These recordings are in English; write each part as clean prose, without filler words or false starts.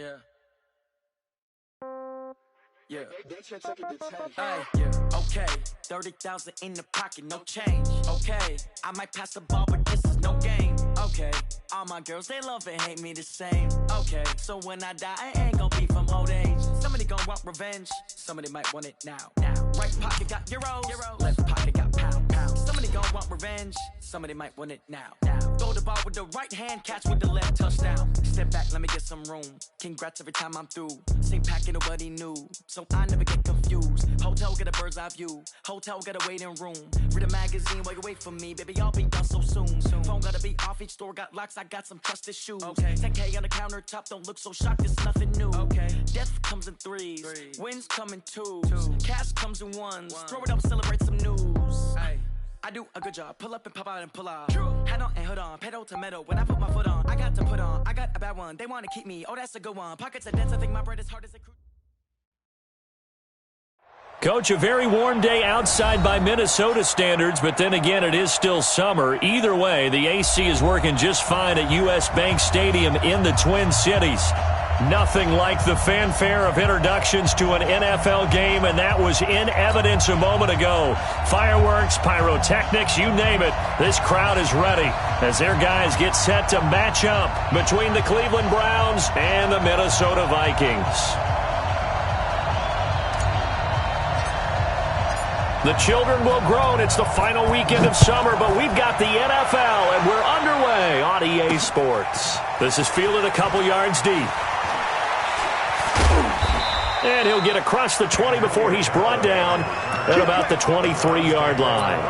Yeah. Yeah. Hey, yeah. Okay. 30,000 in the pocket, no change. Okay. I might pass the ball, but this is no game. Okay. All my girls, they love and hate me the same. Okay. So when I die, I ain't gonna be from old age. Somebody gonna want revenge. Somebody might want it now. Right pocket got euros. Left pocket got pounds. Somebody gonna want revenge. Somebody might want it now. Throw the ball with the right hand, catch with the left, touchdown. Step back, let me get some room. Congrats every time I'm through. Same packet, nobody knew, so I never get confused. Hotel get a bird's eye view. Hotel got a waiting room. Read a magazine while you wait for me, baby. I'll be done so soon. Phone gotta be off, each store got locks. I got some trusted shoes. Okay. 10K on the countertop, don't look so shocked. It's nothing new. Okay. Death comes in threes. Wins come in twos. Cash comes in ones. Throw it up, celebrate some news. Ay. I do a good job. Pull up and pop out and pull out. Hat on and hood on. Pedal to metal. When I put my foot on, I got to put on. I got a bad one. They want to keep me. Oh, that's a good one. Pockets are dense. I think my bread is hard as a cruise. Coach, a very warm day outside by Minnesota standards, but then again, it is still summer. Either way, the AC is working just fine at U.S. Bank Stadium in the Twin Cities. Nothing like the fanfare of introductions to an NFL game, and that was in evidence a moment ago. Fireworks, pyrotechnics, you name it. This crowd is ready as their guys get set to match up between the Cleveland Browns and the Minnesota Vikings. The children will groan. It's the final weekend of summer, but we've got the NFL, and we're underway on EA Sports. This is fielded a couple yards deep. And he'll get across the 20 before he's brought down at about the 23-yard line.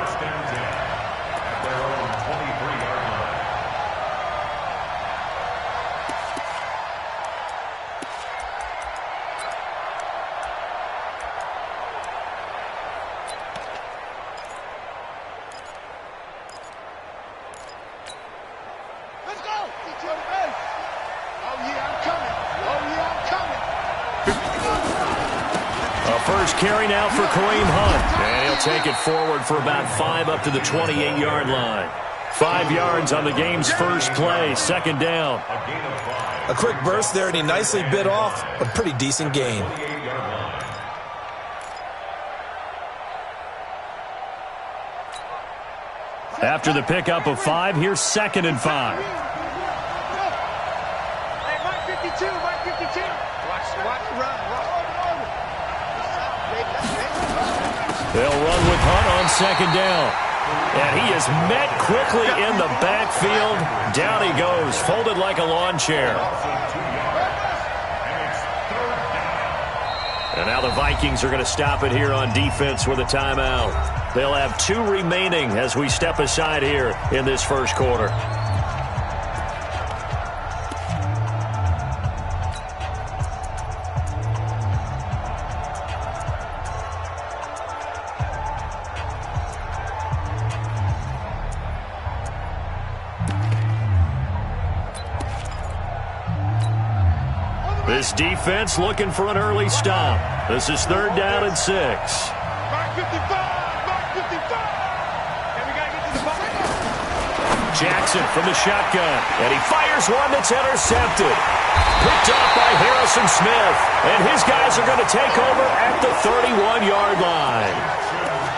Carry now for Kareem Hunt. And he'll take it forward for about 5 up to the 28-yard line. 5 yards on the game's first play, second down. A quick burst there, and he nicely bit off a pretty decent gain. After the pickup of 5, here's 2nd and 5. Hey, Mike 52, Mike 52. Watch the run. They'll run with Hunt on 2nd down. And he is met quickly in the backfield. Down he goes, folded like a lawn chair. And now the Vikings are going to stop it here on defense with a timeout. They'll have 2 remaining as we step aside here in this first quarter. This defense looking for an early stop. This is 3rd down and 6. Mark 55! Mark 55! And we got to get to the ball. Jackson from the shotgun. And he fires one that's intercepted. Picked off by Harrison Smith. And his guys are going to take over at the 31-yard line.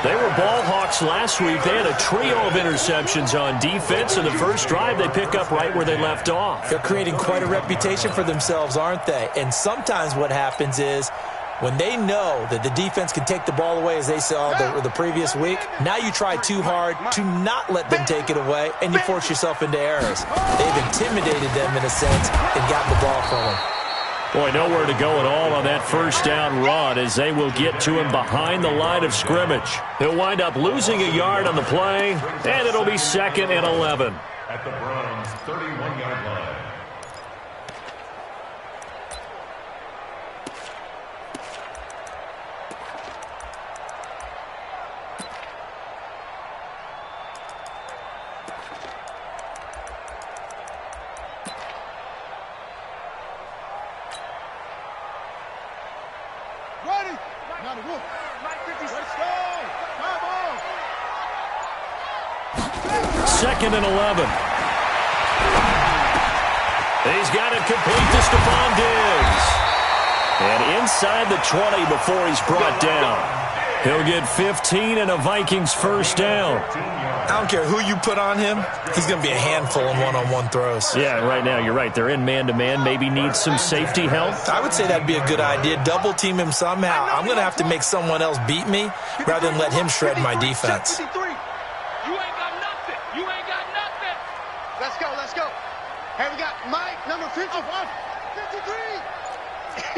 They were ball hawks last week. They had a trio of interceptions on defense. In the first drive, they pick up right where they left off. They're creating quite a reputation for themselves, aren't they? And sometimes what happens is when they know that the defense can take the ball away, as they saw the previous week, now you try too hard to not let them take it away, and you force yourself into errors. They've intimidated them in a sense and gotten the ball from them. Boy, nowhere to go at all on that first down run as they will get to him behind the line of scrimmage. He'll wind up losing a yard on the play, and it'll be 2nd and 11. At the Browns' 31-yard line. Second and 11. He's got it complete to Stephon Diggs. And inside the 20 before he's brought down. He'll get 15 and a Vikings first down. I don't care who you put on him. He's going to be a handful in one-on-one throws. Yeah, right now you're right. They're in man-to-man. Maybe needs some safety help. I would say that'd be a good idea. Double team him somehow. I'm going to have to make someone else beat me rather than let him shred my defense. You ain't got nothing. You ain't got nothing. Let's go. Let's go. Hey, we got Mike, number 51. 53.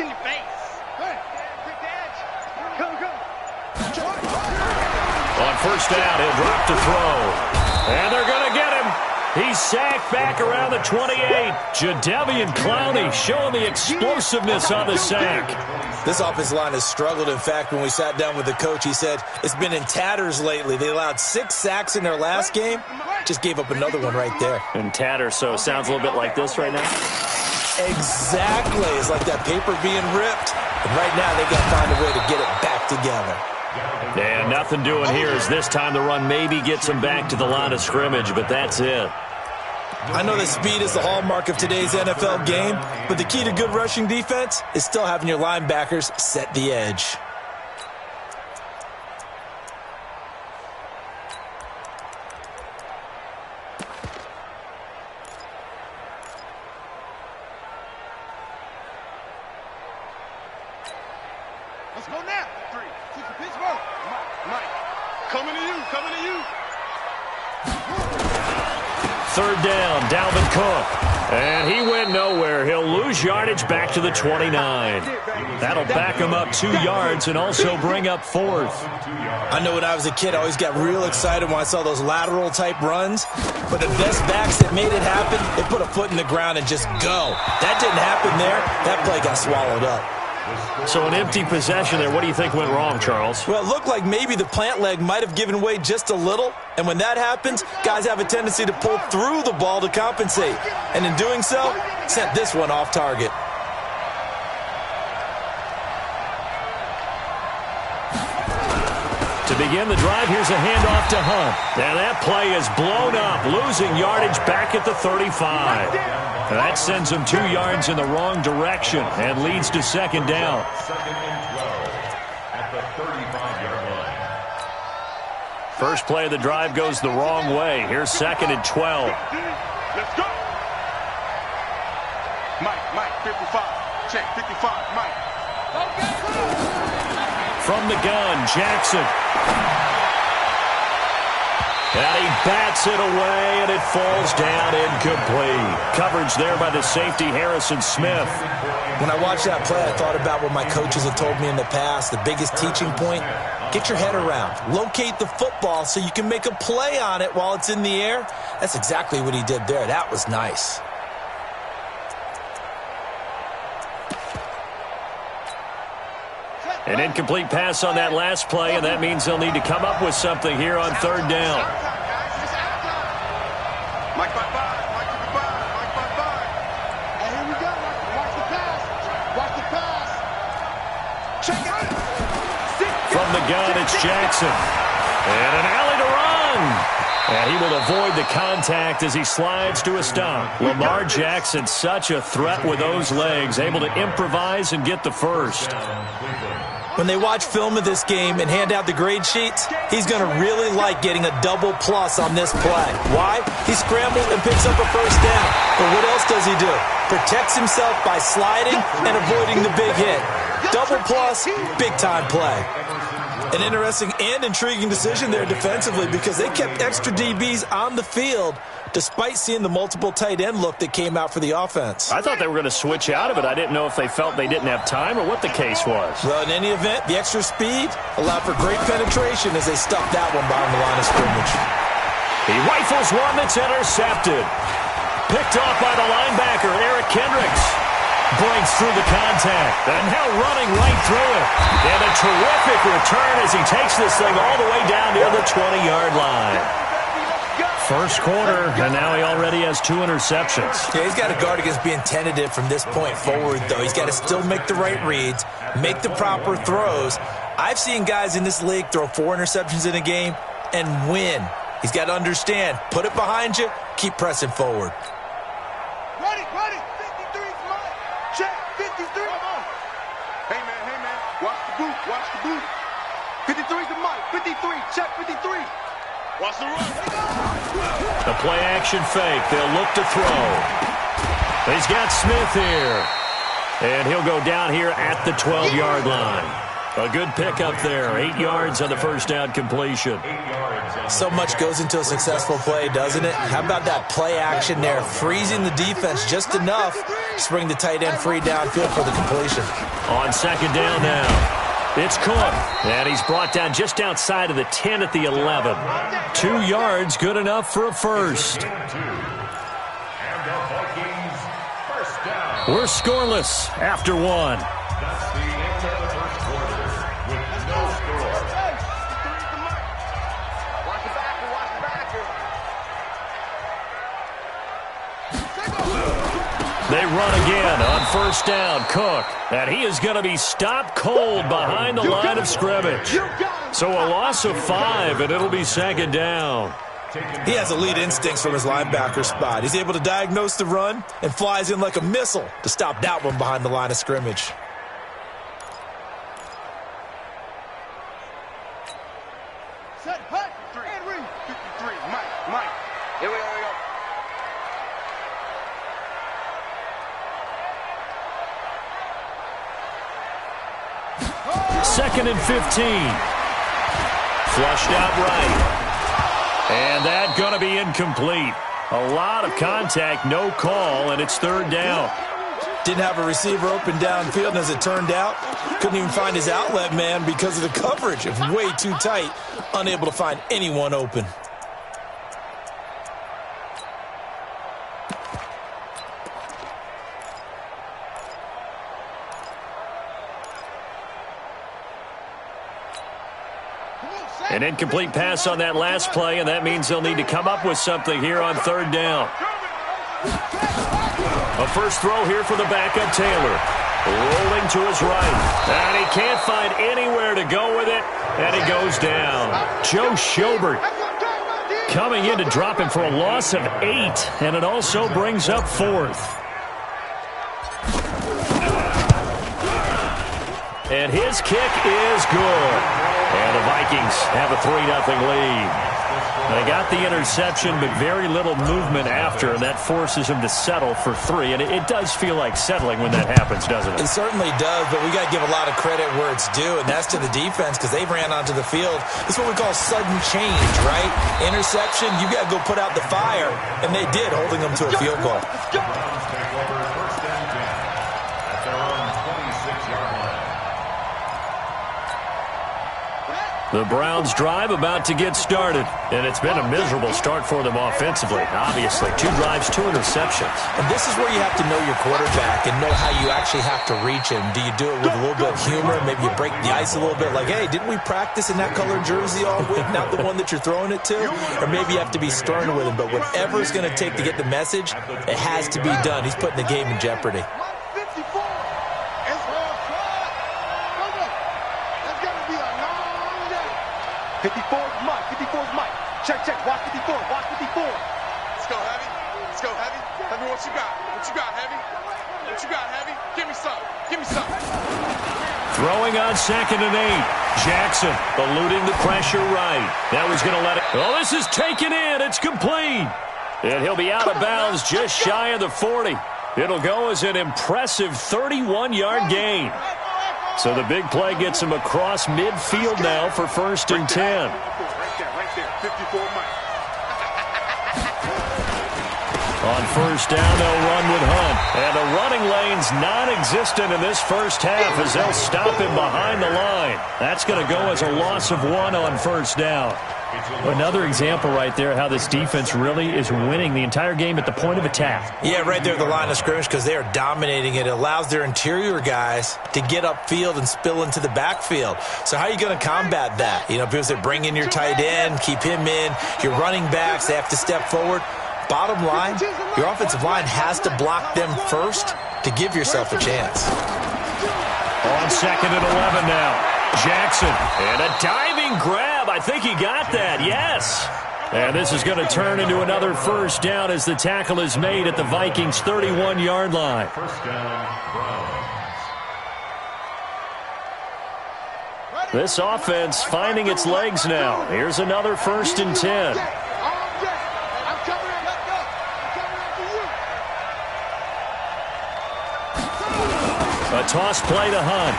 In your face. Hey, quick edge. Come. On first down, he'll drop to throw. And they're going to get him. He's sacked back around the 28. Jadeveon Clowney showing the explosiveness on the sack. This offensive line has struggled. In fact, when we sat down with the coach, he said it's been in tatters lately. They allowed 6 sacks in their last game. Just gave up another one right there. In tatters, so it sounds a little bit like this right now. Exactly. It's like that paper being ripped. And right now, they got to find a way to get it back together. And nothing doing here as this time the run maybe gets him back to the line of scrimmage, but that's it. I know that speed is the hallmark of today's NFL game, but the key to good rushing defense is still having your linebackers set the edge. Let's go now. 3. Keep the pitch roll. Mike. Coming to you. Third down, Dalvin Cook. And he went nowhere. He'll lose yardage back to the 29. That'll back him up 2 yards and also bring up 4th. I know when I was a kid, I always got real excited when I saw those lateral type runs. But the best backs that made it happen, they put a foot in the ground and just go. That didn't happen there. That play got swallowed up. So an empty possession there. What do you think went wrong, Charles? Well, it looked like maybe the plant leg might have given way just a little. And when that happens, guys have a tendency to pull through the ball to compensate. And in doing so, sent this one off target. To begin the drive, here's a handoff to Hunt. And that play is blown up, losing yardage back at the 35. And that sends him 2 yards in the wrong direction and leads to second down. Second and 12 at the 35-yard line. First play of the drive goes the wrong way. Here's second and 12. Let's go. Mike, 55. Check, 55, Mike. From the gun, Jackson. And he bats it away, and it falls down incomplete. Coverage there by the safety, Harrison Smith. When I watched that play, I thought about what my coaches have told me in the past. The biggest teaching point, get your head around. Locate the football so you can make a play on it while it's in the air. That's exactly what he did there. That was nice. An incomplete pass on that last play, and that means they'll need to come up with something here on third down. Mike 55. And here we go. Watch the pass. Check it. From the gun, it's Jackson. And an alley to run. And he will avoid the contact as he slides to a stop. Lamar Jackson, such a threat with those legs, able to improvise and get the first. When they watch film of this game and hand out the grade sheets, he's going to really like getting a double plus on this play. Why? He scrambles and picks up a first down. But what else does he do? Protects himself by sliding and avoiding the big hit. Double plus, big-time play. An interesting and intriguing decision there defensively because they kept extra DBs on the field despite seeing the multiple tight end look that came out for the offense. I thought they were going to switch out of it. I didn't know if they felt they didn't have time or what the case was. Well, in any event, the extra speed allowed for great penetration as they stuffed that one behind the line of scrimmage. He rifles one that's intercepted. Picked off by the linebacker, Eric Kendricks. Breaks through the contact. And now running right through it. And a terrific return as he takes this thing all the way down near the 20-yard line. First quarter, and now he already has 2 interceptions. Yeah, he's got to guard against being tentative from this point forward, though. He's got to still make the right reads, make the proper throws. I've seen guys in this league throw 4 interceptions in a game and win. He's got to understand, put it behind you, keep pressing forward. Ready. Check, 53. Hey, man, watch the boot, watch the boot. 53's the mic, 53, check 53. Watch the run. The play action fake. They'll look to throw. He's got Smith here. And he'll go down here at the 12-yard line. A good pickup there. 8 yards on the first down completion. So much goes into a successful play, doesn't it? How about that play action there? Freezing the defense just enough to bring the tight end free downfield for the completion. On second down now, it's Cook. And he's brought down just outside of the 10 at the 11. 2 yards, good enough for a first. We're scoreless after one. That's the end of the first quarter with no score. Watch the backer, watch the backer. They run again on first down. Cook. And he is going to be stopped cold behind the line of scrimmage. So a loss of 5, and it'll be second down. He has elite instincts from his linebacker spot. He's able to diagnose the run and flies in like a missile to stop that one behind the line of scrimmage. Set, hut, and read. 53, Mike. Here we go. Second and 15. Flushed out right. And that's going to be incomplete. A lot of contact, no call, and it's third down. Didn't have a receiver open downfield, and as it turned out, couldn't even find his outlet man because of the coverage. It was way too tight, unable to find anyone open. An incomplete pass on that last play, and that means they'll need to come up with something here on third down. A first throw here for the backup, Taylor. Rolling to his right. And he can't find anywhere to go with it, and he goes down. Joe Schobert coming in to drop him for a loss of 8, and it also brings up fourth. And his kick is good. And the Vikings have a 3-0 lead. They got the interception, but very little movement after, and that forces him to settle for 3. And it does feel like settling when that happens, doesn't it? It certainly does, but we got to give a lot of credit where it's due, and that's to the defense because they ran onto the field. It's what we call sudden change, right? Interception, you got to go put out the fire, and they did, holding them to a field goal. The Browns' drive about to get started, and it's been a miserable start for them offensively. Obviously, 2 drives, 2 interceptions. And this is where you have to know your quarterback and know how you actually have to reach him. Do you do it with a little bit of humor? Maybe you break the ice a little bit, like, hey, didn't we practice in that colored jersey all week, not the one that you're throwing it to? Or maybe you have to be stern with him, but whatever it's going to take to get the message, it has to be done. He's putting the game in jeopardy. 54's Mike. Check. Watch 54. Let's go, Heavy. Heavy, what you got? Heavy? Give me some. Throwing on second and 8. Jackson eluding the pressure right. That was going to let it. Oh, this is taken in. It's complete. And he'll be out of bounds just shy of the 40. It'll go as an impressive 31-yard gain. So the big play gets him across midfield now for first and 10. Right there. 54 Mike. On first down, they'll run with Hunt. And the running lane's non-existent in this first half as they'll stop him behind the line. That's going to go as a loss of 1 on first down. Another example right there how this defense really is winning the entire game at the point of attack. Yeah, right there at the line of scrimmage because they are dominating it. It allows their interior guys to get upfield and spill into the backfield. So how are you going to combat that? You know, because they bring in your tight end, keep him in. Your running backs, they have to step forward. Bottom line, your offensive line has to block them first to give yourself a chance. On second and 11 now. Jackson, and a diving grab. I think he got that, yes. And this is going to turn into another first down as the tackle is made at the Vikings' 31-yard line. First down, Browns. This offense finding its legs now. Here's another 1st and 10. A toss play to Hunt.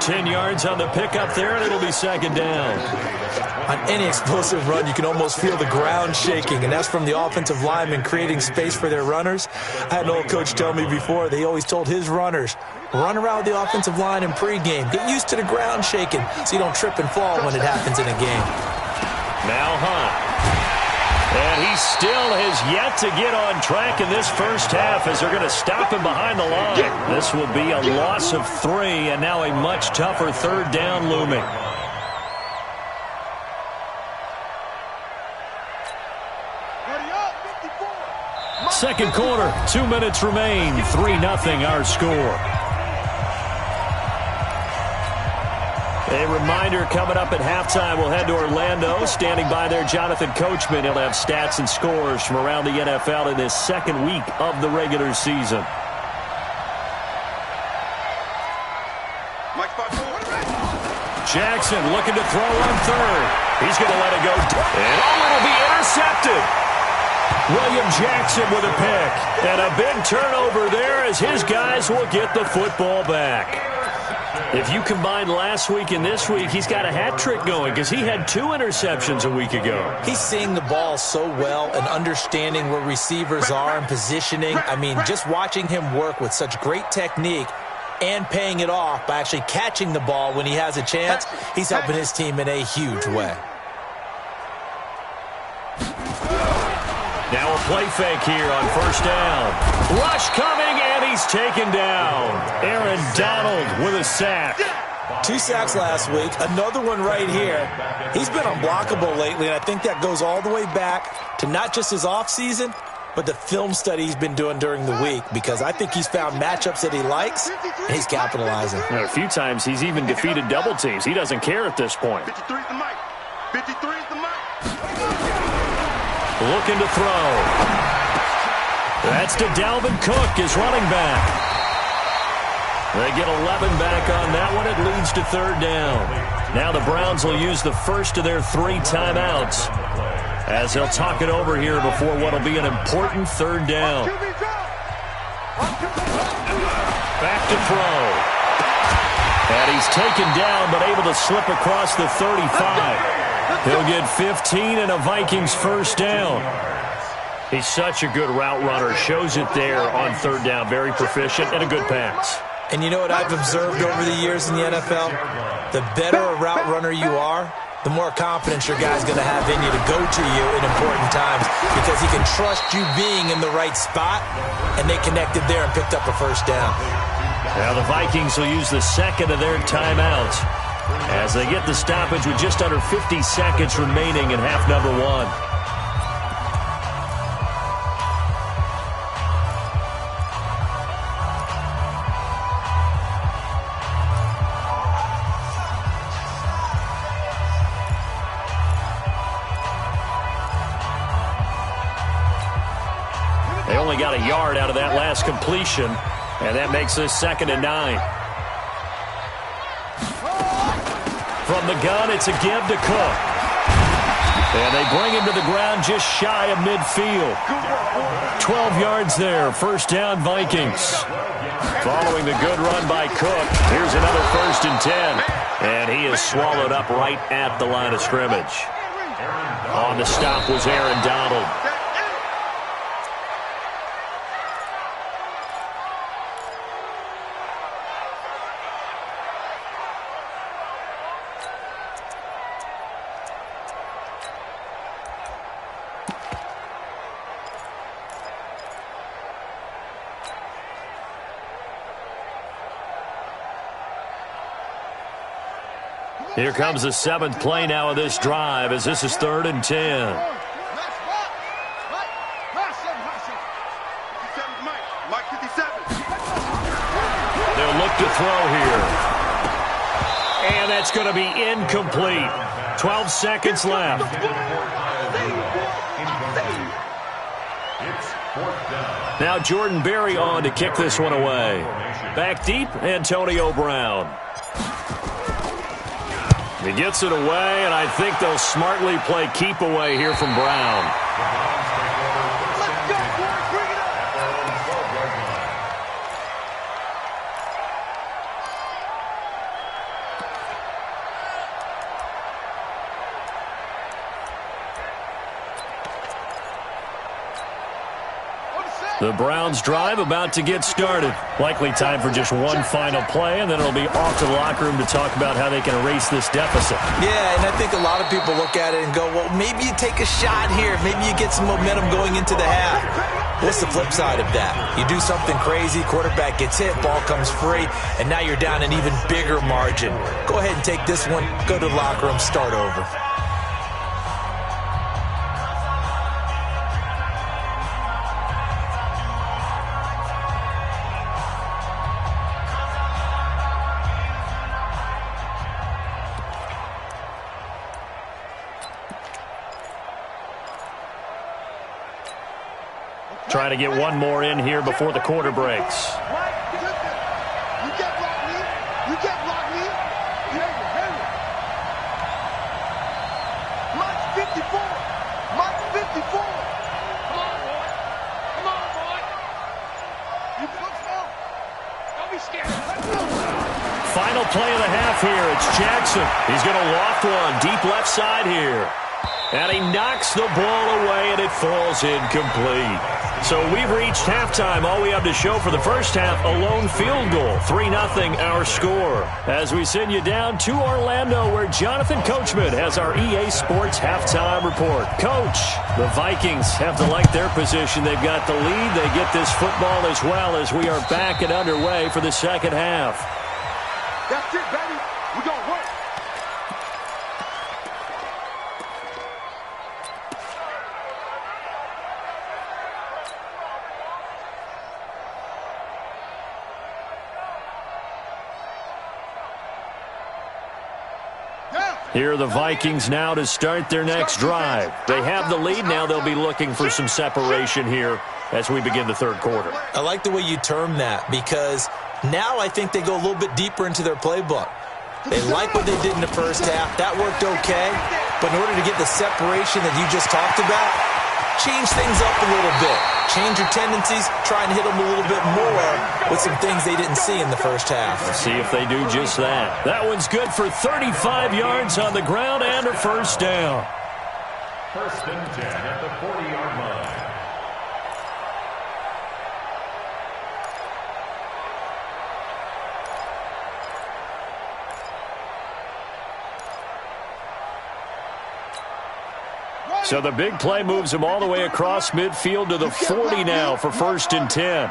Ten yards on the pickup there, and it'll be 2nd down. On any explosive run, you can almost feel the ground shaking, and that's from the offensive linemen creating space for their runners. I had an old coach tell me before, they always told his runners, run around with the offensive line in pregame. Get used to the ground shaking so you don't trip and fall when it happens in a game. Now Hunt. And he still has yet to get on track in this first half as they're going to stop him behind the line. This will be a loss of 3, and now a much tougher 3rd down looming. Second quarter, 2 minutes remain, 3-0 our score. A reminder coming up at halftime, we'll head to Orlando. Standing by there, Jonathan Coachman. He'll have stats and scores from around the NFL in this 2nd week of the regular season. Jackson looking to throw on 3rd. He's going to let it go. And it'll be intercepted. William Jackson with a pick. And a big turnover there as his guys will get the football back. If you combine last week and this week, he's got a hat trick going because he had 2 interceptions a week ago. He's seeing the ball so well and understanding where receivers are and positioning. I mean, just watching him work with such great technique and paying it off by actually catching the ball when he has a chance, he's helping his team in a huge way. Now a play fake here on 1st down. Rush coming, and he's taken down. Aaron Donald with a sack. 2 sacks last week, another one right here. He's been unblockable lately, and I think that goes all the way back to not just his offseason, but the film study he's been doing during the week, because I think he's found matchups that he likes, and he's capitalizing. A few times he's even defeated double teams. He doesn't care at this point. 53 is the mic. 53 is the mic. Looking to throw. That's to Dalvin Cook, his running back. They get 11 back on that one. It leads to 3rd down. Now the Browns will use the first of their 3 timeouts as they'll talk it over here before what will be an important 3rd down. Back to throw. And he's taken down but able to slip across the 35. He'll get 15 and a Vikings 1st down. He's such a good route runner. Shows it there on 3rd down. Very proficient and a good pass. And you know what I've observed over the years in the NFL? The better a route runner you are, the more confidence your guy's going to have in you to go to you in important times, because he can trust you being in the right spot, and they connected there and picked up a 1st down. Now the Vikings will use the 2nd of their timeouts as they get the stoppage with just under 50 seconds remaining in half number 1. They only got a yard out of that last completion, and that makes this 2nd and 9. From the gun, it's a give to Cook. And they bring him to the ground just shy of midfield. 12 yards there, 1st down Vikings. Following the good run by Cook, here's another 1st and 10. And he is swallowed up right at the line of scrimmage. On the stop was Aaron Donald. Here comes the 7th play now of this drive as this is 3rd and 10. They'll look to throw here. And that's going to be incomplete. 12 seconds left. Now Jordan Berry on to kick this one away. Back deep, Antonio Brown. He gets it away, and I think they'll smartly play keep away here from Brown. The Browns drive about to get started. Likely time for just one final play, and then it'll be off to the locker room to talk about how they can erase this deficit. Yeah, and I think a lot of people look at it and go, well, maybe you take a shot here. Maybe you get some momentum going into the half. What's the flip side of that? You do something crazy, quarterback gets hit, ball comes free, and now you're down an even bigger margin. Go ahead and take this one, go to the locker room, start over. Trying to get one more in here before the quarter breaks. You can't block me. You can't block me. Mike's 54. Mike's 54. Come on, boy. Come on, boy. You push out. Don't be scared. Let's go. Final play of the half here. It's Jackson. He's going to loft one deep left side here. And he knocks the ball away, and it falls incomplete. So we've reached halftime. All we have to show for the first half, a lone field goal. 3-0 our score. As we send you down to Orlando, where Jonathan Coachman has our EA Sports halftime report. Coach, the Vikings have to like their position. They've got the lead. They get this football as well as we are back and underway for the second half. That's it, baby. We're going to work. Here are the Vikings now to start their next drive. They have the lead. Now they'll be looking for some separation here as we begin the third quarter. I like the way you term that, because now I think they go a little bit deeper into their playbook. They like what they did in the first half. That worked okay. But in order to get the separation that you just talked about, change things up a little bit. Change your tendencies, try and hit them a little bit more with some things they didn't see in the first half. Let's see if they do just that. That one's good for 35 yards on the ground and a first down. First and 10 at the 40-yard line. So the big play moves him all the way across midfield to the 40 now for first and 10.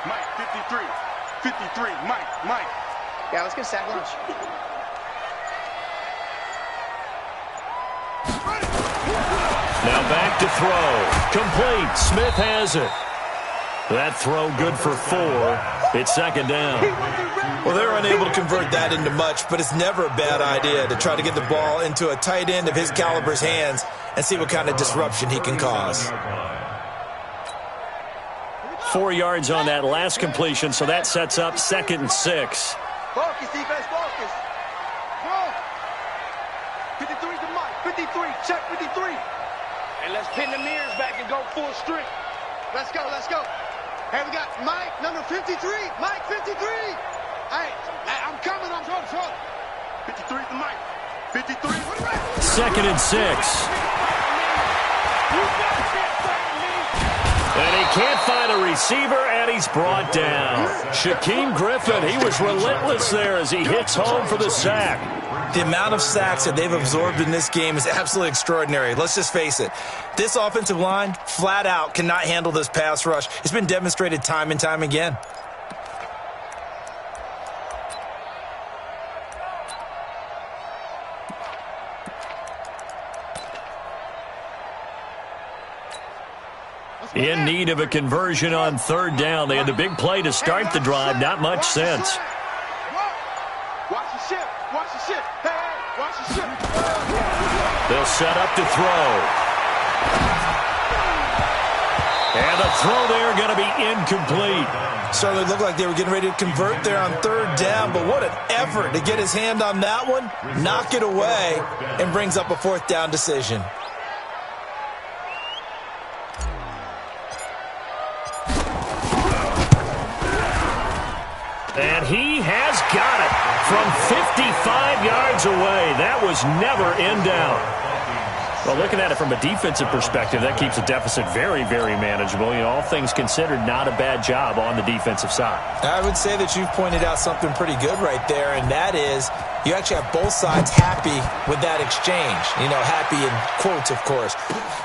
Mike, 53. 53. Mike. Yeah, let's get sack lunch. Now back to throw. Complete. Smith has it. That throw good for 4. It's second down. Well, they're unable to convert that into much, but it's never a bad idea to try to get the ball into a tight end of his caliber's hands and see what kind of disruption he can cause. 4 yards on that last completion, so that sets up second and 6. Focus, defense, focus. Go. 53 to Mike. 53. Check 53. And let's pin the mirrors back and go full strength. Let's go. Hey, we got Mike, number 53. Mike, 53. Hey, I'm coming. I'm trying. 53 to Mike. 53. Second and 6. And he can't find a receiver, and he's brought down. Shaquem Griffin, he was relentless there as he hits home for the sack. The amount of sacks that they've absorbed in this game is absolutely extraordinary. Let's just face it. This offensive line, flat out, cannot handle this pass rush. It's been demonstrated time and time again. In need of a conversion on third down. They had the big play to start the drive. Not much sense. Watch the ship. They'll set up to throw. And the throw there going to be incomplete. Certainly looked like they were getting ready to convert there on third down, but what an effort to get his hand on that one, knock it away, and brings up a fourth down decision. And he has got it from 55 yards away. That was never in doubt. Well, looking at it from a defensive perspective, that keeps the deficit very, very manageable. You know, all things considered, not a bad job on the defensive side. I would say that you've pointed out something pretty good right there, and that is you actually have both sides happy with that exchange. You know, happy in quotes, of course.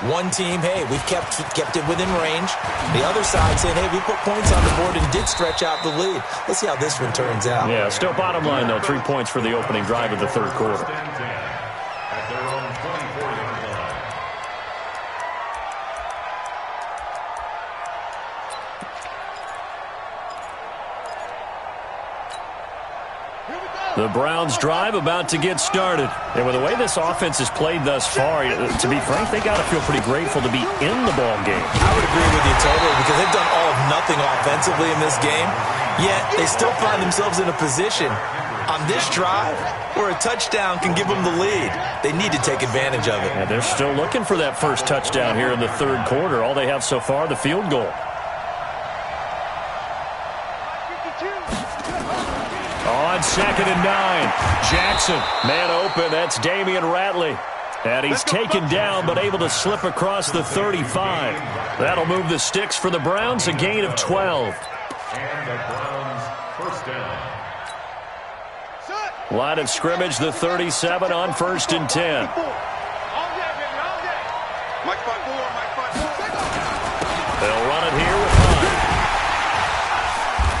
One team, hey, we've kept it within range. The other side saying, hey, we put points on the board and did stretch out the lead. Let's see how this one turns out. Yeah, still bottom line, though, 3 points for the opening drive of the third quarter. The Browns drive about to get started. And with the way this offense has played thus far, to be frank, they got to feel pretty grateful to be in the ball game. I would agree with you totally because they've done all of nothing offensively in this game, yet they still find themselves in a position on this drive where a touchdown can give them the lead. They need to take advantage of it. And they're still looking for that first touchdown here in the third quarter. All they have so far, the field goal. On 2nd and 9, Jackson, man open, that's Damian Ratley. And he's taken down but able to slip across the 35. That'll move the sticks for the Browns, a gain of 12. And the Browns first down. Line of scrimmage, the 37 on 1st and 10. They'll run it here with Hunt.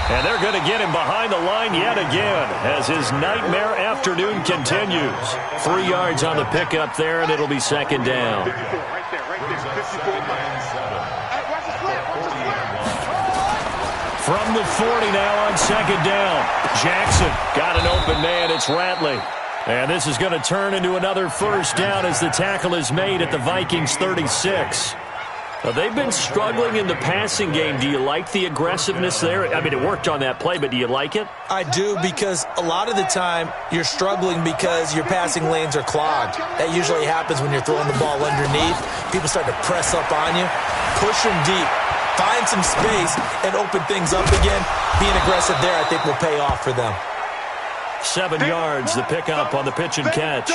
And they're going to get him behind the line yet again as his nightmare afternoon continues. 3 yards on the pickup there, and it'll be 2nd down. From the 40 now on 2nd down. Jackson got an open man. It's Ratley. And this is going to turn into another first down as the tackle is made at the Vikings 36. Well, they've been struggling in the passing game. Do you like the aggressiveness there? I mean, it worked on that play, but do you like it? I do, because a lot of the time you're struggling because your passing lanes are clogged. That usually happens when you're throwing the ball underneath. People start to press up on you. Push them deep. Find some space and open things up again. Being aggressive there, I think, will pay off for them. 7 yards, the pickup on the pitch and catch.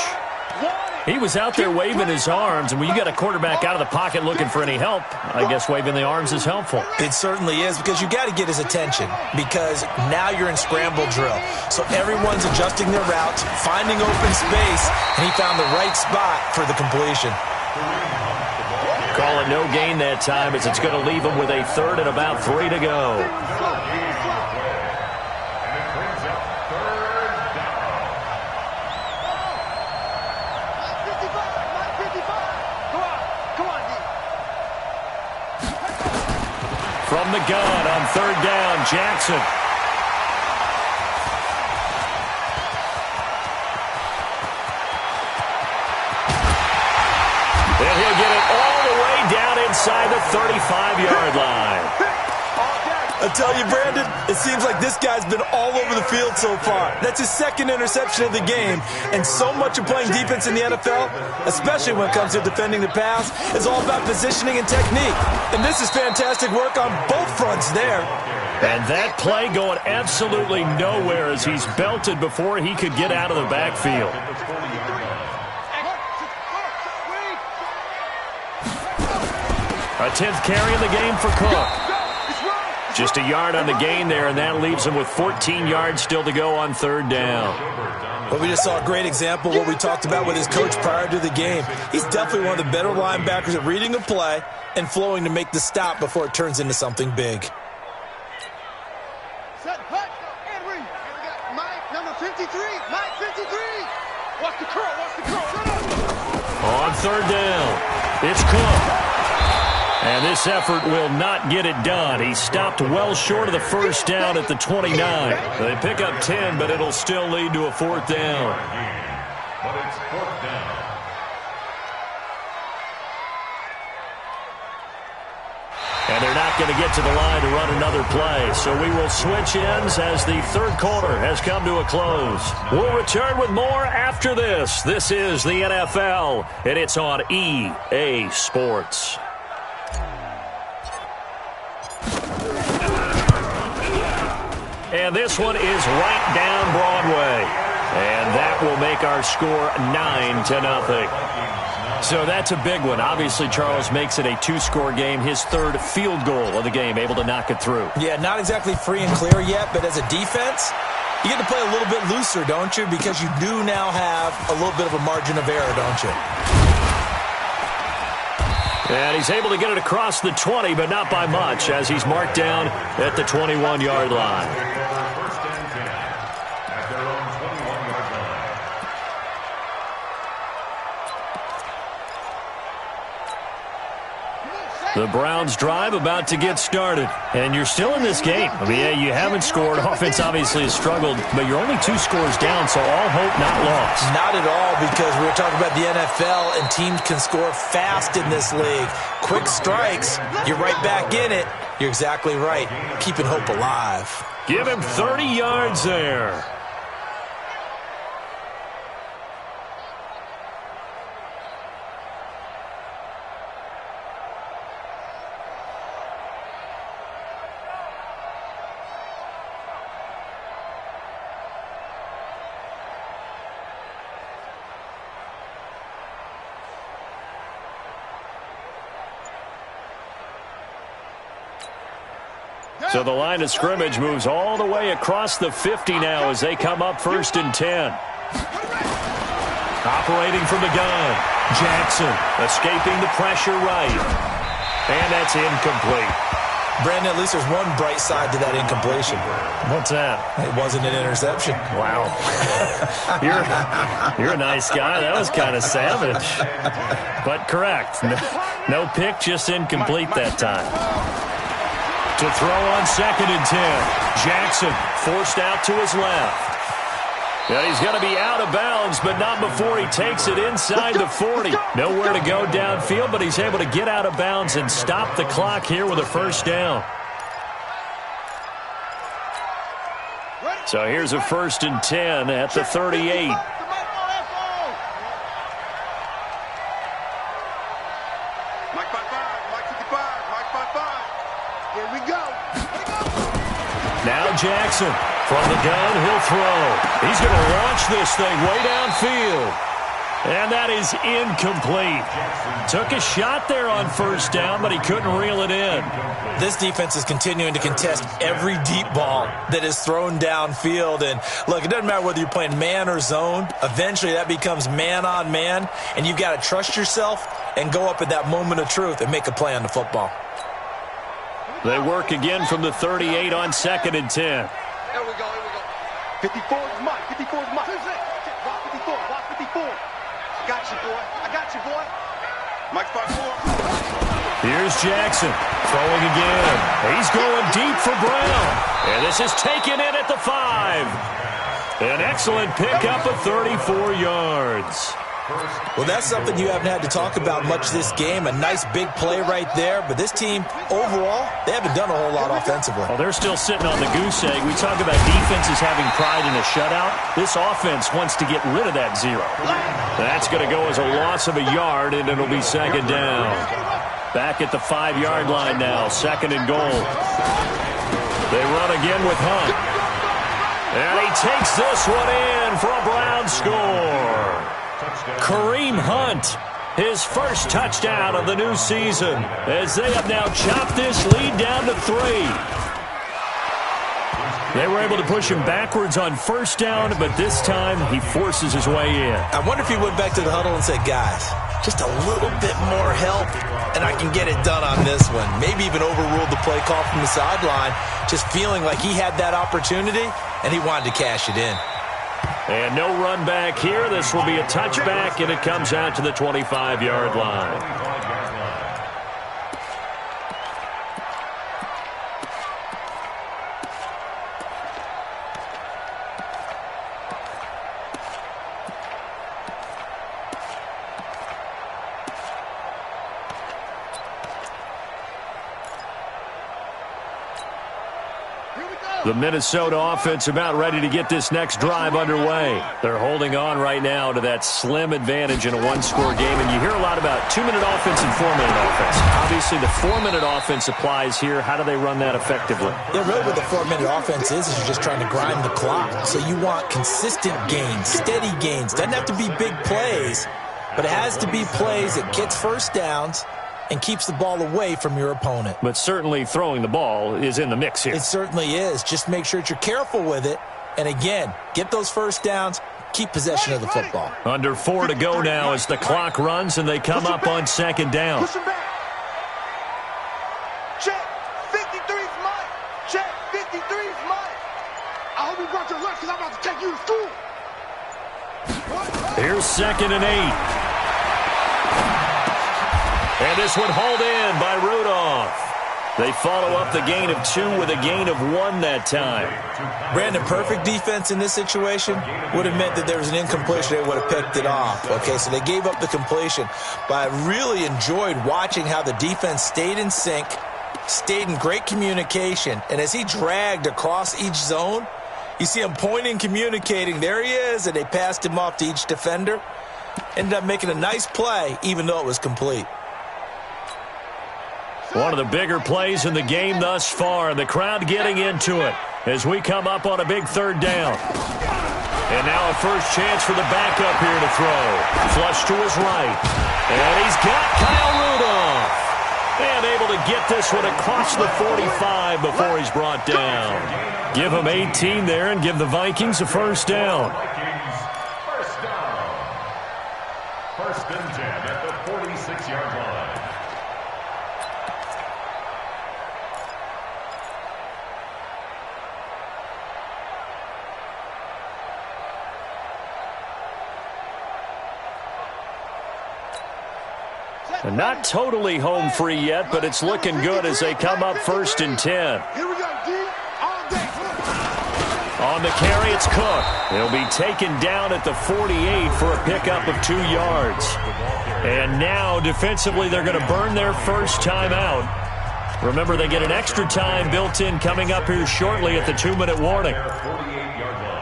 He was out there waving his arms, and when you got a quarterback out of the pocket looking for any help, I guess waving the arms is helpful. It certainly is, because you got to get his attention, because now you're in scramble drill. So everyone's adjusting their routes, finding open space, and he found the right spot for the completion. Call it no gain that time, as it's going to leave him with a 3rd and about 3 to go. From the gun on 3rd down, Jackson. And he'll get it all the way down inside the 35-yard line. I tell you, Brandon, it seems like this guy's been all over the field so far. That's his 2nd interception of the game. And so much of playing defense in the NFL, especially when it comes to defending the pass, is all about positioning and technique. And this is fantastic work on both fronts there. And that play going absolutely nowhere as he's belted before he could get out of the backfield. A 10th carry in the game for Cook. Just a yard on the gain there, and that leaves him with 14 yards still to go on 3rd down. Well, we just saw a great example of what we talked about with his coach prior to the game. He's definitely one of the better linebackers at reading a play and flowing to make the stop before it turns into something big. Set, hut, and read. And we got Mike, number 53. Mike, 53. Watch the curl, watch the curl. On 3rd down, it's Cook. And this effort will not get it done. He stopped well short of the first down at the 29. They pick up 10, but it'll still lead to a 4th down. But it's 4th down. And they're not going to get to the line to run another play. So we will switch ends as the third quarter has come to a close. We'll return with more after this. This is the NFL, and it's on EA Sports. And this one is right down Broadway. And that will make our score 9-0. So that's a big one. Obviously, Charles makes it a two-score game, his third field goal of the game, able to knock it through. Yeah, not exactly free and clear yet, but as a defense, you get to play a little bit looser, don't you? Because you do now have a little bit of a margin of error, don't you? And he's able to get it across the 20, but not by much, as he's marked down at the 21-yard line. The Browns drive about to get started. And you're still in this game. I mean, yeah, you haven't scored. Offense obviously has struggled, but you're only 2 scores down, so all hope not lost. Not at all, because we were talking about the NFL, and teams can score fast in this league. Quick strikes, you're right back in it. You're exactly right. Keeping hope alive. Give him 30 yards there. So the line of scrimmage moves all the way across the 50 now as they come up 1st and 10. Operating from the gun. Jackson escaping the pressure right. And that's incomplete. Brandon, at least there's one bright side to that incompletion. What's that? It wasn't an interception. Wow. You're a nice guy. That was kind of savage. But correct. No pick, just incomplete that time. To throw on 2nd and 10. Jackson forced out to his left. Yeah, he's going to be out of bounds, but not before he takes it inside the 40. Nowhere to go downfield, but he's able to get out of bounds and stop the clock here with a first down. So here's a 1st and 10 at the 38. Now Jackson from the gun, he'll throw. He's going to launch this thing way downfield. And that is incomplete. Took a shot there on 1st down, but he couldn't reel it in. This defense is continuing to contest every deep ball that is thrown downfield. And look, it doesn't matter whether you're playing man or zone. Eventually that becomes man on man, and you've got to trust yourself and go up at that moment of truth and make a play on the football. They work again from the 38 on 2nd and 10. Here we go. 54 is Mike. 54 is Mike. Block 54. Block 54. I got you, boy. Mike 5-4. Here's Jackson throwing again. He's going deep for Brown. And this is taken in at the 5. An excellent pickup of 34 yards. Well, that's something you haven't had to talk about much this game. A nice big play right there. But this team, overall, they haven't done a whole lot offensively. Well, they're still sitting on the goose egg. We talk about defenses having pride in a shutout. This offense wants to get rid of that 0. That's going to go as a loss of a yard, and it'll be 2nd down. Back at the 5-yard line now, 2nd and goal. They run again with Hunt. And he takes this one in for a Brown score. Kareem Hunt, his first touchdown of the new season, as they have now chopped this lead down to 3. They were able to push him backwards on 1st down, but this time he forces his way in. I wonder if he went back to the huddle and said, guys, just a little bit more help, and I can get it done on this one. Maybe even overruled the play call from the sideline, just feeling like he had that opportunity, and he wanted to cash it in. And no run back here. This will be a touchback, and it comes out to the 25-yard line. The Minnesota offense about ready to get this next drive underway. They're holding on right now to that slim advantage in a one-score game, and you hear a lot about 2-minute offense and 4-minute offense. Obviously, the 4-minute offense applies here. How do they run that effectively? Yeah, really what the 4-minute offense is you're just trying to grind the clock. So you want consistent gains, steady gains. Doesn't have to be big plays, but it has to be plays that gets first downs and keeps the ball away from your opponent. But certainly throwing the ball is in the mix here. It certainly is. Just make sure that you're careful with it. And again, get those first downs, keep possession of the football. Under 4 to go now as the clock runs and they come up on second down. Push him back. Check. 53's mine. Check. 53's mine. I hope you brought your lunch because I'm about to take you to school. Here's 2nd and 8. And this one hauled in by Rudolph. They follow up the gain of 2 with a gain of 1 that time. Brandon, perfect defense in this situation would have meant that there was an incompletion. They would have picked it off. Okay, so they gave up the completion. But I really enjoyed watching how the defense stayed in sync, stayed in great communication. And as he dragged across each zone, you see him pointing, communicating. There he is, and they passed him off to each defender. Ended up making a nice play, even though it was complete. One of the bigger plays in the game thus far, and the crowd getting into it as we come up on a big 3rd down. And now a first chance for the backup here to throw. Flush to his right. And he's got Kyle Rudolph. And able to get this one across the 45 before he's brought down. Give him 18 there and give the Vikings a first down. First down. 1st and 10 at the 46-yard line. And not totally home free yet, but it's looking good as they come up 1st and 10. Here we go, D. All day. On the carry, it's Cook. He'll be taken down at the 48 for a pickup of 2 yards. And now, defensively, they're going to burn their first time out. Remember, they get an extra time built in coming up here shortly at the 2-minute warning. 48-yard line.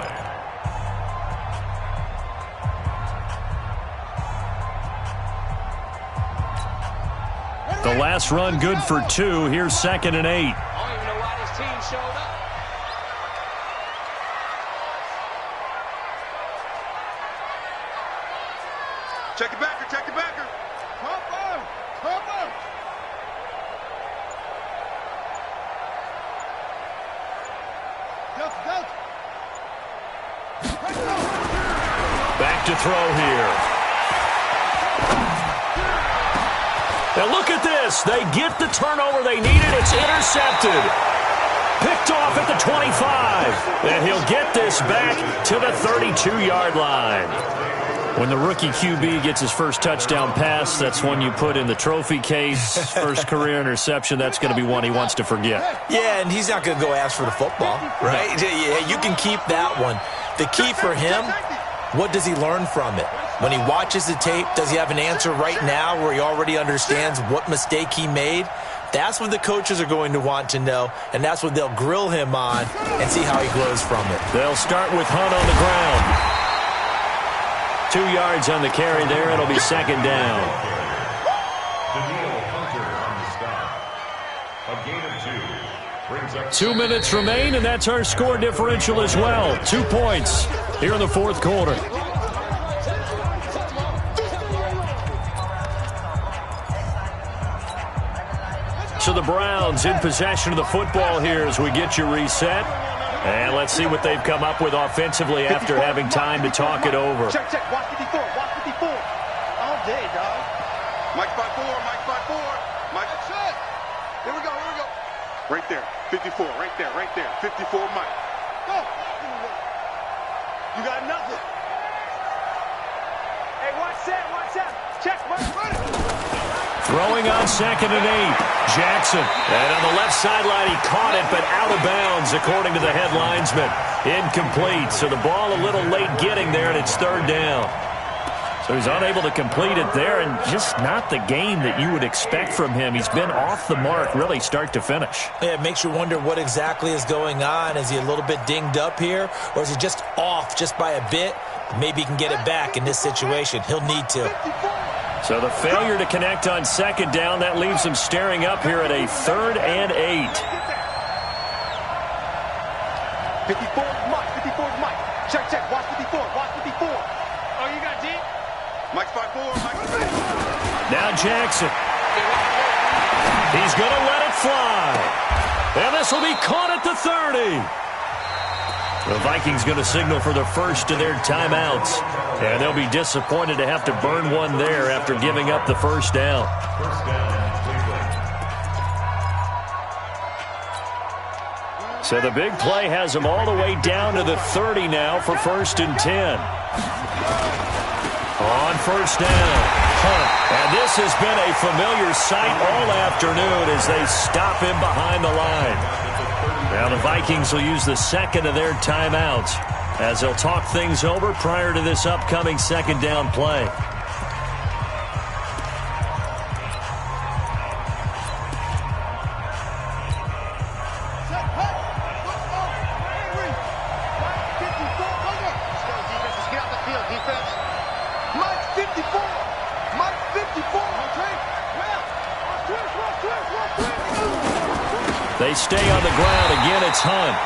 The last run good for 2. Here's 2nd and 8. I don't even know why this team showed up. Check it backer, check it backer. Pumper, pumper. Back to throw here. Now look at this. They get the turnover they needed. It's intercepted. Picked off at the 25. And he'll get this back to the 32-yard line. When the rookie QB gets his first touchdown pass, that's one you put in the trophy case. First career interception, that's going to be one he wants to forget. Yeah, and he's not going to go ask for the football, right? Yeah, you can keep that one. The key for him, what does he learn from it? When he watches the tape, does he have an answer right now where he already understands what mistake he made? That's what the coaches are going to want to know, and that's what they'll grill him on and see how he grows from it. They'll start with Hunt on the ground. 2 yards on the carry there. It'll be 2nd down. Daniil Hunter on the stop. A gain of 2. Brings up 2 minutes remain, and that's our score differential as well. 2 points here in the 4th quarter. So the Browns in possession of the football here as we get you reset. And let's see what they've come up with offensively after having time to talk it over. Check, check. Watch 54. Watch 54. All day, dog. Mike 5-4. Mike 5-4. Mike. Check. Here we go. Here we go. Right there. 54. Right there. Right there. 54, Mike. Go. You got nothing. Hey, watch that. Watch that. Check. Run it. Throwing on 2nd and 8. Jackson. And on the left sideline, he caught it, but out of bounds, according to the head linesman. Incomplete. So the ball a little late getting there, and it's 3rd down. So he's unable to complete it there, and just not the game that you would expect from him. He's been off the mark really start to finish. Yeah, it makes you wonder what exactly is going on. Is he a little bit dinged up here, or is he just off just by a bit? Maybe he can get it back in this situation. He'll need to. So the failure to connect on second down, that leaves him staring up here at a 3rd and 8. 54 Mike, 54 Mike. Check, check, watch 54, watch 54. Oh, you got deep? Mike's 5-4, Mike's 5. Now Jackson. He's going to let it fly. And this will be caught at the 30. The Vikings going to signal for the first of their timeouts. And they'll be disappointed to have to burn one there after giving up the first down. So the big play has them all the way down to the 30 now for 1st and 10. On first down, Hunt. And this has been a familiar sight all afternoon as they stop him behind the line. Now the Vikings will use the second of their timeouts as they'll talk things over prior to this upcoming second down play. They stay on the ground. Again, it's Hunt.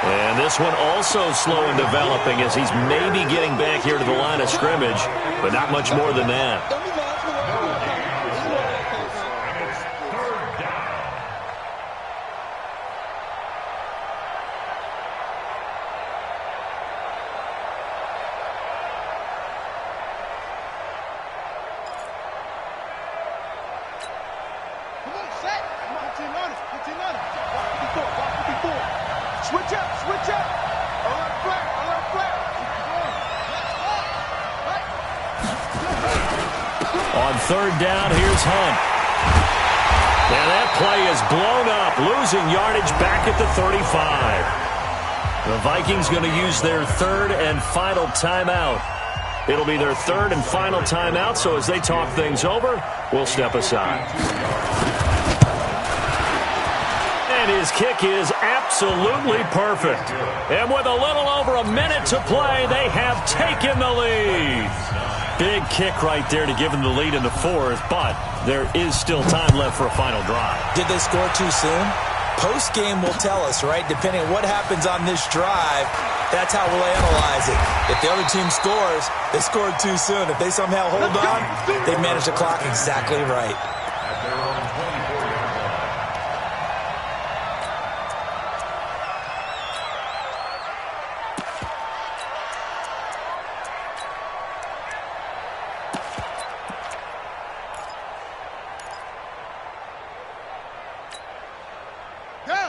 And this one also slow in developing as he's maybe getting back here to the line of scrimmage, but not much more than that. On third down, here's Hunt. And that play is blown up, losing yardage back at the 35. The Vikings going to use their 3rd and final timeout. It'll be their 3rd and final timeout, so as they talk things over, we'll step aside. And his kick is absolutely perfect. And with a little over a minute to play, they have taken the lead. Big kick right there to give them the lead in the 4th, but there is still time left for a final drive. Did they score too soon? Post-game will tell us, right? Depending on what happens on this drive, that's how we'll analyze it. If the other team scores, they scored too soon. If they somehow hold on, they manage the clock exactly right.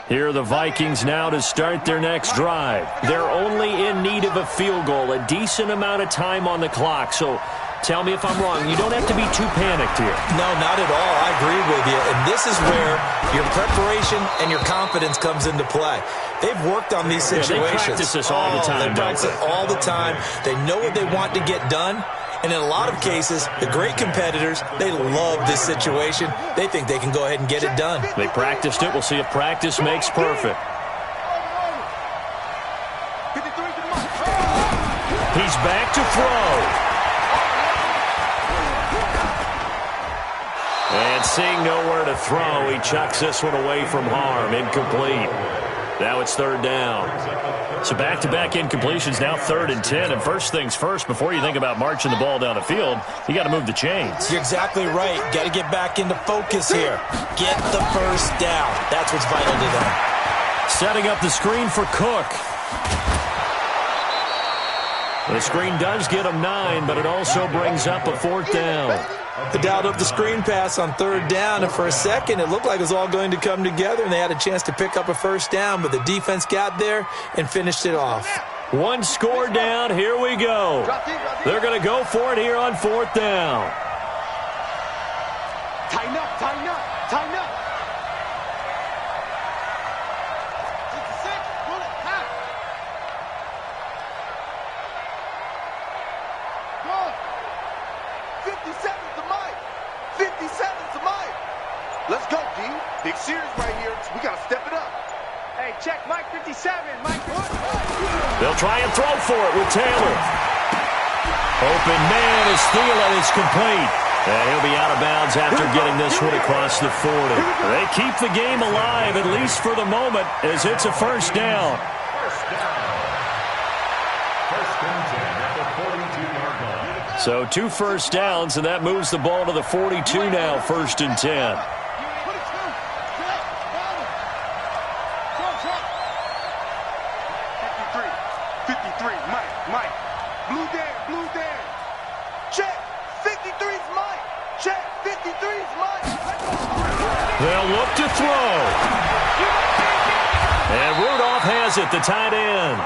Here are the Vikings now to start their next drive. They're only in need of a field goal, a decent amount of time on the clock. So tell me if I'm wrong. You don't have to be too panicked here. No, not at all. I agree with you. And this is where your preparation and your confidence comes into play. They've worked on these situations. They practice this all the time. They practice it all the time. They know what they want to get done. And in a lot of cases, the great competitors, they love this situation. They think they can go ahead and get it done. They practiced it. We'll see if practice makes perfect. He's back to throw. And seeing nowhere to throw, he chucks this one away from harm. Incomplete. Now it's 3rd down. So back-to-back incompletions, now 3rd and 10. And first things first, before you think about marching the ball down the field, you got to move the chains. You're exactly right. Got to get back into focus here. Get the first down. That's what's vital to them. Setting up the screen for Cook. The screen does get him 9, but it also brings up a 4th down. They dialed up the screen pass on 3rd down, and for a second, it looked like it was all going to come together, and they had a chance to pick up a first down, but the defense got there and finished it off. One score down. Here we go. They're going to go for it here on 4th down. Tighten up, tighten up, tighten up. big series right here. We got to step it up. Hey, check Mike 57. Mike. They'll try and throw for it with Taylor. Open man as Thielen is complete. And he'll be out of bounds after getting this one across the 40. They keep the game alive, at least for the moment, as it's a first down. So 2 first downs, and that moves the ball to the 42 now, 1st and 10. 53, Mike. Blue Dan. Check. 53's Mike. Check. 53's Mike. They'll look to throw. And Rudolph has it, the tight end.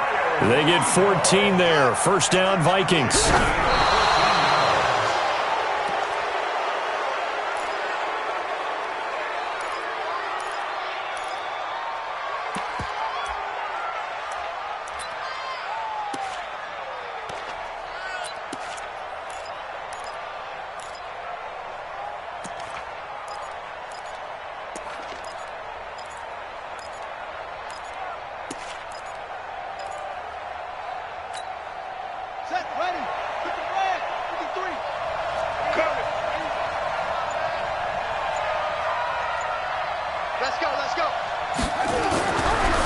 They get 14 there. First down, Vikings. Let's go.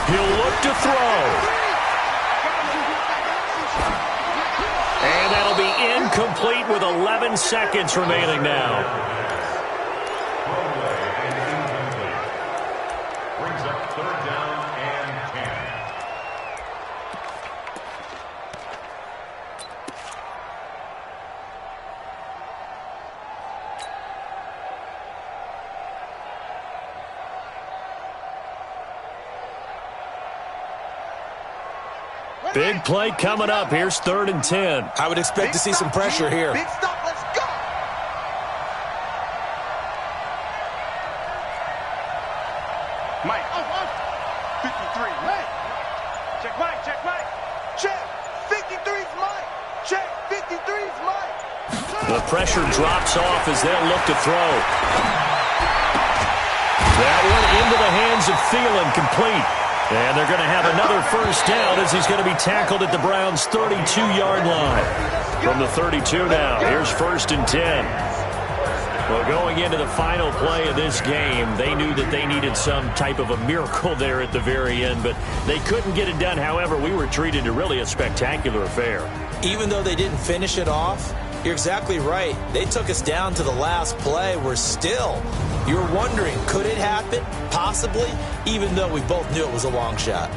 He'll look to throw. And that'll be incomplete with 11 seconds remaining now. Brings up 3rd down and 10. Big play coming up. Here's 3rd and 10. I would expect to see some pressure here. Big stop, let's go. Mike. 53, Mike. Check Mike. Check. 53's Mike. Check. 53's Mike. The pressure drops off as they'll look to throw. That one into the hands of Thielen, complete. And they're going to have another first down as he's going to be tackled at the Browns' 32-yard line. From the 32 now, here's 1st and 10. Well, going into the final play of this game, they knew that they needed some type of a miracle there at the very end, but they couldn't get it done. However, we were treated to really a spectacular affair. Even though they didn't finish it off, you're exactly right. They took us down to the last play. You're wondering, could it happen? Possibly, even though we both knew it was a long shot.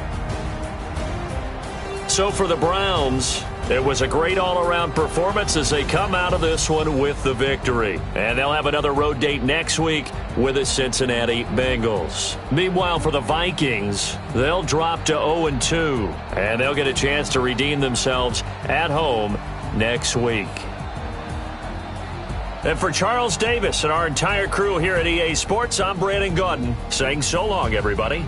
So for the Browns, it was a great all-around performance as they come out of this one with the victory. And they'll have another road date next week with the Cincinnati Bengals. Meanwhile, for the Vikings, they'll drop to 0-2, and they'll get a chance to redeem themselves at home next week. And for Charles Davis and our entire crew here at EA Sports, I'm Brandon Gaudin saying so long, everybody.